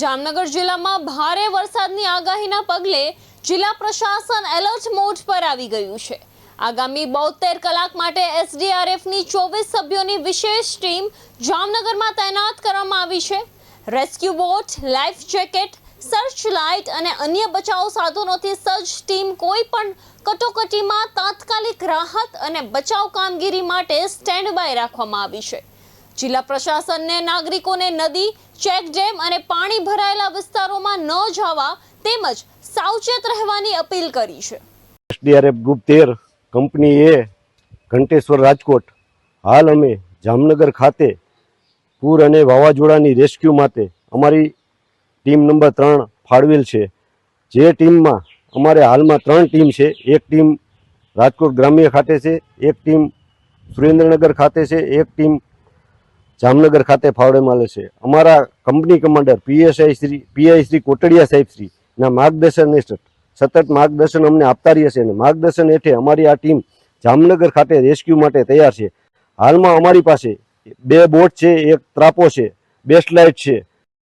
જામનગર જિલ્લામાં ભારે વરસાદની આગાહીના પગલે જિલ્લા પ્રશાસન એલર્ટ મોડ પર આવી ગયું છે। આગામી 72 કલાક માટે એસડીઆરએફની 24 સભ્યોની વિશેષ ટીમ જામનગરમાં તૈનાત કરવામાં આવી છે। Rescue boat, life jacket, search light અને અન્ય બચાવ સાધનોથી સજ્જ ટીમ કોઈ પણ કટોકટીમાં તાત્કાલિક રાહત અને બચાવ કામગીરી માટે સ્ટેન્ડ બાય રાખવામાં આવી છે। જિલ્લા પ્રશાસનને નાગરિકોને નદી, ચેકડેમ અને પાણી ભરાયેલા વિસ્તારોમાં ન જવા તેમજ સાવચેત રહેવાની અપીલ કરી છે। એસડીઆરએફ ગ્રુપ 13 કંપની એ ઘંટેશ્વર રાજકોટ હાલ અમે જામનગર ખાતે પૂર અને વાવાઝોડાની રેસ્ક્યુ માટે અમારી ટીમ નંબર 3 ફાળવેલ છે। જે ટીમમાં અમારે હાલમાં 3 ટીમ છે। એક ટીમ રાજકોટ ગ્રામ્ય ખાતે છે, એક ટીમ સુરેન્દ્રનગર ખાતે છે, એક ટીમ જામનગર ખાતે ફાળવેલ છે। અમારા company commander PI Shri Kotadia સાહેબ શ્રીના માર્ગદર્શન હેઠળ સતત માર્ગદર્શન અમને આપતા રહ્યા છે અને માર્ગદર્શન હેઠળ અમારી આ ટીમ જામનગર ખાતે રેસ્ક્યુ માટે તૈયાર છે। હાલમાં અમારી પાસે 2 બોટ છે, એક ત્રાપો છે, બેસ્ટ લાઇટ છે